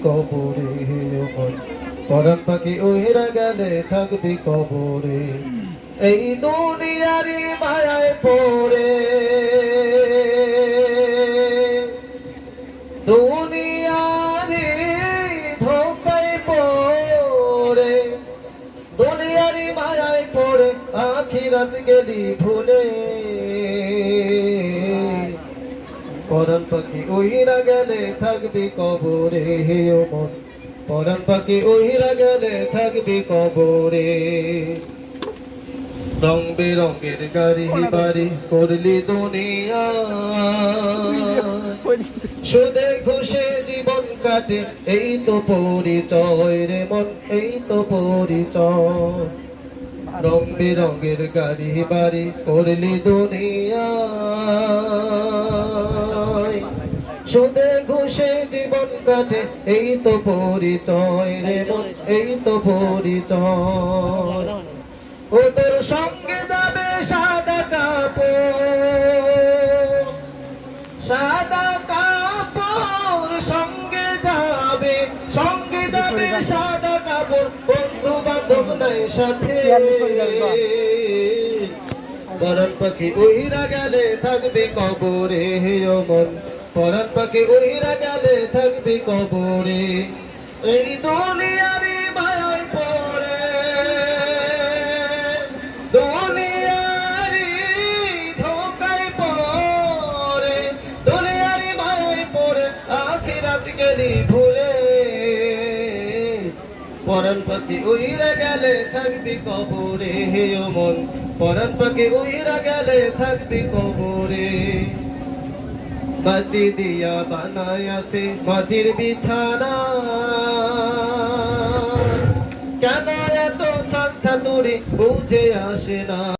কবরে মন পরাণ পাখি উইরা গেলে থাকবি কবরে এই দুনিয়ারি মায়ায় পড়ে দুনিয়ারি ধোকায় পড়ে দুনিয়ারি মায়ায় পড়ে আখিরাত গেলি ভুলে পরাণ পাখি উইরা গেলে থাকবি কবরে ও মন পরাণ পাখি উইরা গেলে থাকবি কবরে রং বেরঙের গাড়ি বাড়ি করলি দুনিয়া সুদে ঘুষে জীবন কাটে এই তো পরিচয় রে মন এই তো পরিচয় রং বেরঙের গাড়ি বাড়ি করলি দুনিয়া সুদে ঘুষে জীবন কাটে এই তো পরিচয় রে মন এই তো পরিচয় ও তোর সঙ্গে যাবে সাদা কাপড় সঙ্গে যাবে সাদা কাপড় বন্ধু বান্ধব নাই সাথে পরাণ পাখি উইরা গেলে থাকবি কবরে ও মন পরাণ পাখি উইরা গেলে থাকবি কবরে এই দুনিয়ারি মায়ায় পড়ে দুনিয়ারি ধোকায় পড়ে দুনিয়ারি মায়ায় পড়ে আখিরাত গেলি ভুলে পরাণ পাখি উইরা গেলে থাকবি কবরে ও মন পরাণ পাখি উইরা গেলে থাকবি কবরে মাটি দিয়া বানায় আছে মাটির বিছানা কেন এত ছাড় ছাতুরি বুঝে আসে না।